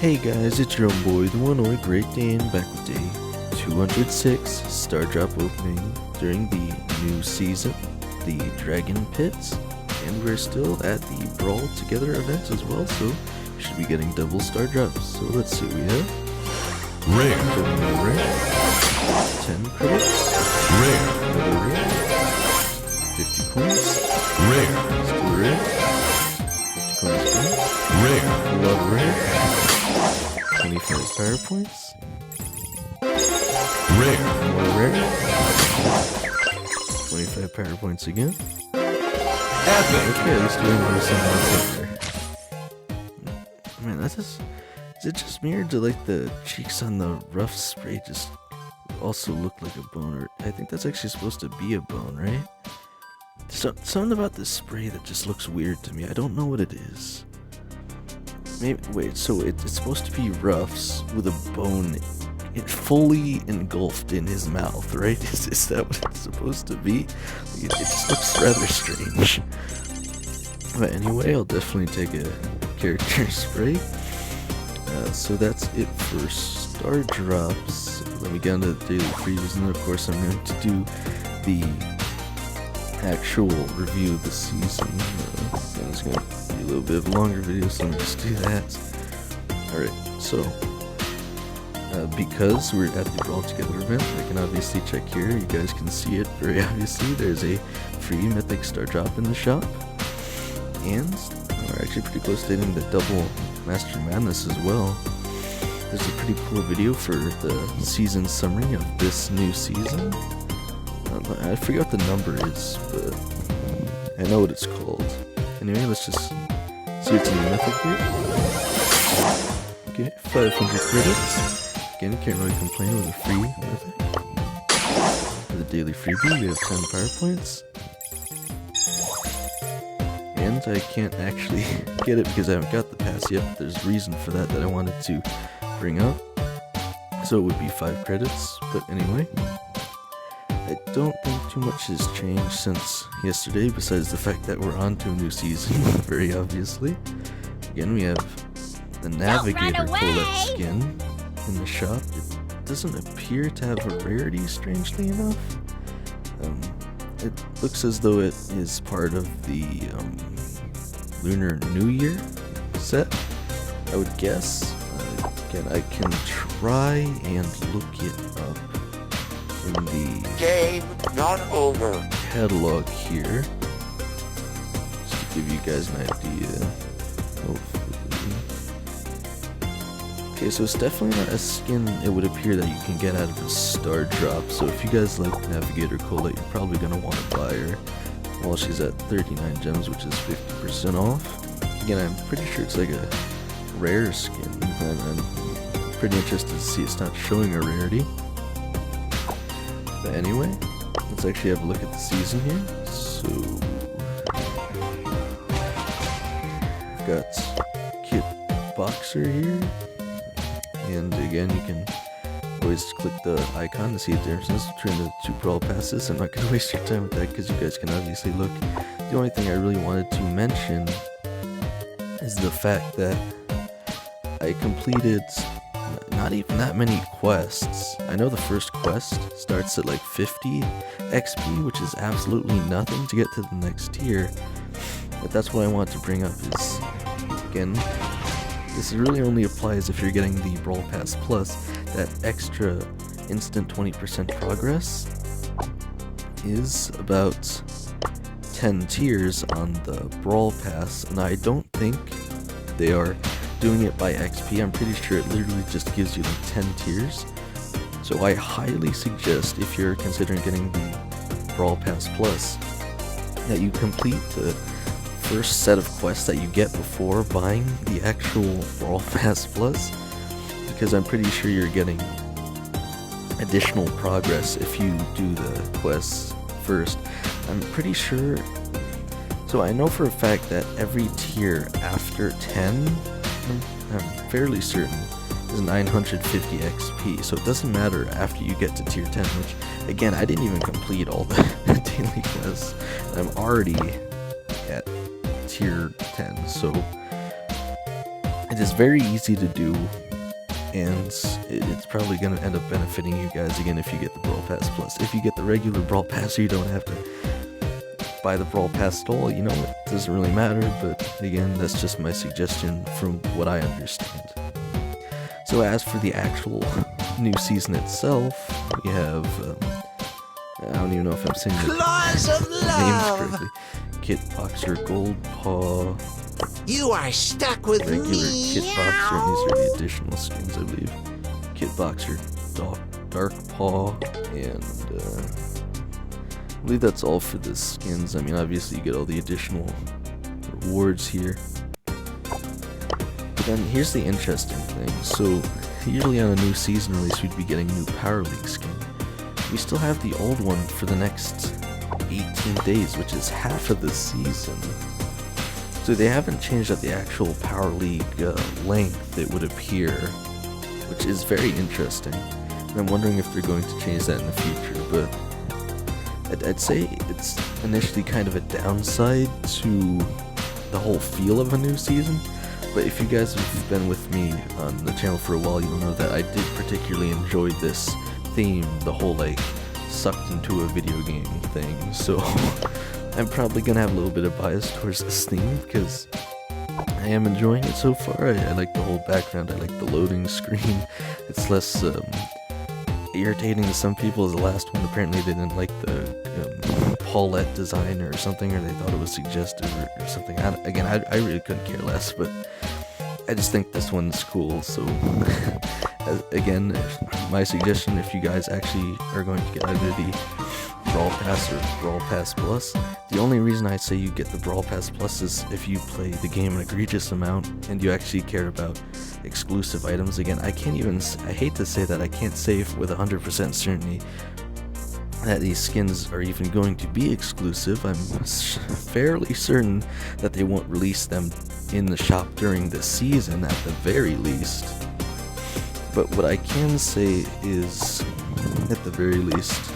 Hey guys, it's your own boy, the one only Great Dan, back with day 206 Star Drop opening during the new season, the Dragon Pits, and we're still at the Brawl Together event as well, so we should be getting double Star Drops. So let's see what we have. Rare. Another rare. 10 credits. Rare. Another rare. 50 coins. Rare. Still rare. 50 coins again. Rare. Another rare. 25 power points. Rare. More rare. 25 power points again. Epic. Okay, at least we're into something there. Man, that's just... Is it just me, or do like the cheeks on the rough spray just also look like a bone? Or I think that's actually supposed to be a bone, right? Something about this spray that just looks weird to me. I don't know what it is. Maybe, wait, so it's supposed to be Ruffs with a bone fully engulfed in his mouth, right? Is that what it's supposed to be? It just looks rather strange. But anyway, I'll definitely take a character spray. So that's it for Star Drops. Let me get into the daily previews, and then of course I'm going to do the actual review of the season. And it's going to be a little bit of a longer video, so let me just do that. Alright, so because we're at the Brawl Together event, I can obviously check here. You guys can see it very obviously. There's a free Mythic Star Drop in the shop, and we're actually pretty close to hitting the double Master Madness as well. There's a pretty cool video for the season summary of this new season. I forget what the number is, but I know what it's called. Anyway, let's just see what's in the Mythic here. Okay, 500 credits. Again, you can't really complain with a free Mythic. For the daily freebie, we have 10 power points. And I can't actually get it because I haven't got the pass yet, but there's a reason for that I wanted to bring up. So it would be 5 credits, but anyway. I don't think too much has changed since yesterday, besides the fact that we're on to a new season, very obviously. Again, we have the Navigator Colette skin in the shop. It doesn't appear to have a rarity, strangely enough. It looks as though it is part of the Lunar New Year set, I would guess. Again, I can try and look it up in the game not over catalog here, just to give you guys an idea. Hopefully. Okay, so it's definitely not a skin it would appear that you can get out of a Star Drop, so if you guys like Navigator Colette, you're probably going to want to buy her while she's at 39 gems, which is 50% off. Again, I'm pretty sure it's like a rare skin, and I'm pretty interested to see it's not showing a rarity. But anyway, let's actually have a look at the season here. So, we've got Kit Boxer here. And again, you can always click the icon to see the differences between the two Brawl Passes. I'm not going to waste your time with that because you guys can obviously look. The only thing I really wanted to mention is the fact that I completed not even that many quests. I know the first quest starts at like 50 XP, which is absolutely nothing to get to the next tier. But that's what I want to bring up is, again, this really only applies if you're getting the Brawl Pass Plus. That extra instant 20% progress is about 10 tiers on the Brawl Pass, and I don't think they are doing it by XP. I'm pretty sure it literally just gives you like 10 tiers. So I highly suggest, if you're considering getting the Brawl Pass Plus, that you complete the first set of quests that you get before buying the actual Brawl Pass Plus, because I'm pretty sure you're getting additional progress if you do the quests first. I'm pretty sure, so I know for a fact that every tier after 10, I'm fairly certain, is 950 XP, so it doesn't matter after you get to tier 10, which, again, I didn't even complete all the daily quests, and I'm already at tier 10, so It is very easy to do, and it's probably going to end up benefiting you guys again if you get the Brawl Pass Plus. If you get the regular Brawl Pass, you don't have to buy the Brawl Pass at all. You know, it doesn't really matter, but again, that's just my suggestion from what I understand. So as for the actual new season itself, we have, I don't even know if I'm saying the names correctly. Kit Boxer, Gold Paw, You are stuck with regular me. Kit Boxer, and these are the additional skins, I believe. Kit Boxer, Dark Paw, and I believe that's all for the skins. I mean, obviously you get all the additional rewards here. But then here's the interesting thing. So usually on a new season release we'd be getting a new Power League skin. We still have the old one for the next 18 days, which is half of the season. So they haven't changed out the actual Power League length, it would appear, which is very interesting. And I'm wondering if they're going to change that in the future, but I'd say it's initially kind of a downside to the whole feel of a new season. But if you guys have been with me on the channel for a while, you'll know that I did particularly enjoy this theme, the whole like sucked into a video game thing. So I'm probably gonna have a little bit of bias towards this theme because I am enjoying it so far. I like the whole background, I like the loading screen. It's less irritating to some people as the last one. Apparently they didn't like the Paulette design or something, or they thought it was suggestive or something. I really couldn't care less, but I just think this one's cool. So again, my suggestion, if you guys actually are going to get either the Brawl Pass or Brawl Pass Plus, the only reason I say you get the Brawl Pass Plus is if you play the game an egregious amount and you actually care about exclusive items. Again, I hate to say that, I can't say with 100% certainty that these skins are even going to be exclusive. I'm fairly certain that they won't release them in the shop during the season at the very least. But what I can say is, at the very least,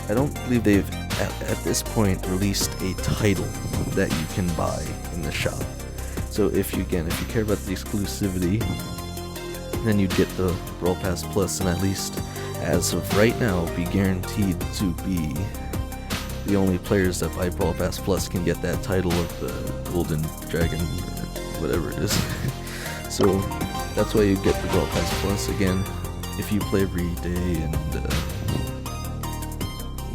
I don't believe they've at this point released a title that you can buy in the shop. So if you care about the exclusivity, then you'd get the Brawl Pass Plus, and at least as of right now be guaranteed to be the only players that buy Brawl Pass Plus can get that title of the Golden Dragon, or whatever it is. So that's why you get the Brawl Pass Plus. Again, if you play every day and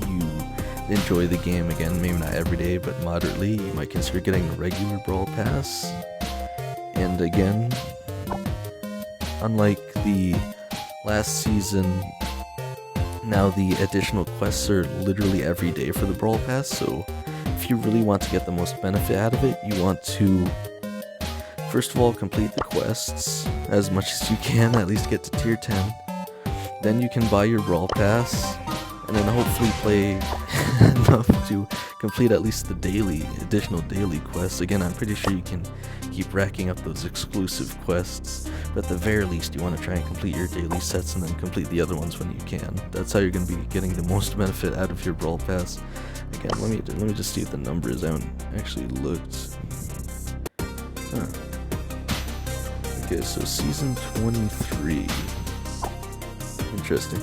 you enjoy the game, again, maybe not every day, but moderately, you might consider getting the regular Brawl Pass. And again, unlike the last season, now the additional quests are literally every day for the Brawl Pass. So if you really want to get the most benefit out of it, you want to first of all complete the quests as much as you can, at least get to tier 10. Then you can buy your Brawl Pass, and then hopefully play enough to complete at least the additional daily quests. Again, I'm pretty sure you can keep racking up those exclusive quests, but at the very least you want to try and complete your daily sets and then complete the other ones when you can. That's how you're going to be getting the most benefit out of your Brawl Pass. Again, let me just see the numbers. I haven't actually looked. Okay, so season 23. Interesting.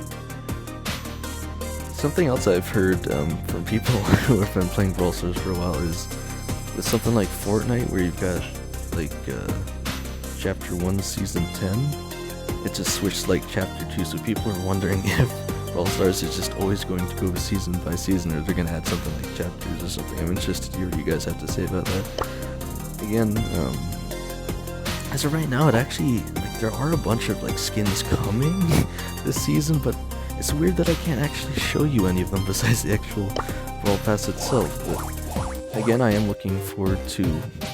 Something else I've heard from people who have been playing Brawl Stars for a while is something like Fortnite, where you've got like Chapter 1, Season 10. It just switched like Chapter 2, so people are wondering if Brawl Stars is just always going to go season by season, or they're going to add something like chapters or something. I'm interested to hear what you guys have to say about that. Again, as of right now, it actually, like, there are a bunch of like skins coming this season, but it's weird that I can't actually show you any of them besides the actual Brawl Pass itself. But again, I am looking forward to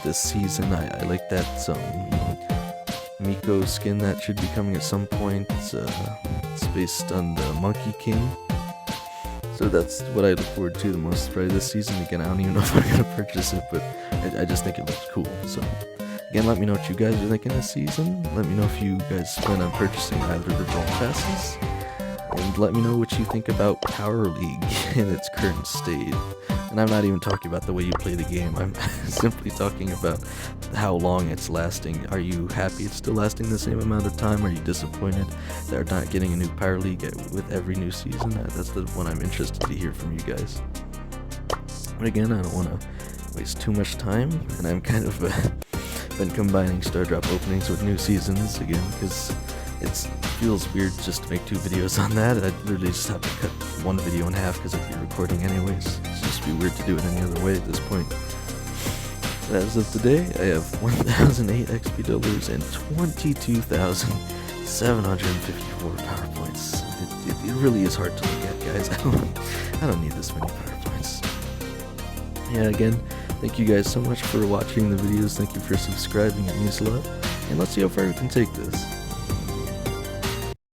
this season. I like that Miko skin that should be coming at some point. It's based on the Monkey King. So that's what I look forward to the most probably this season. Again, I don't even know if I'm going to purchase it, but I just think it looks cool. So again, let me know what you guys are thinking this season. Let me know if you guys plan on purchasing either of the Brawl Passes. And let me know what you think about Power League in its current state. And I'm not even talking about the way you play the game. I'm simply talking about how long it's lasting. Are you happy it's still lasting the same amount of time? Are you disappointed that they're not getting a new Power League with every new season? That's the one I'm interested to hear from you guys. But again, I don't want to waste too much time, and I'm kind of been combining Star Drop openings with new seasons again, because it feels weird just to make 2 videos on that. I'd literally just have to cut one video in half because I'd be recording anyways. It's just be weird to do it any other way at this point. But as of today, I have 1,008 XP dollars and 22,754 power points. It really is hard to look at, guys. I don't need this many power points. Yeah, again, thank you guys so much for watching the videos. Thank you for subscribing. It means a lot. And let's see how far we can take this.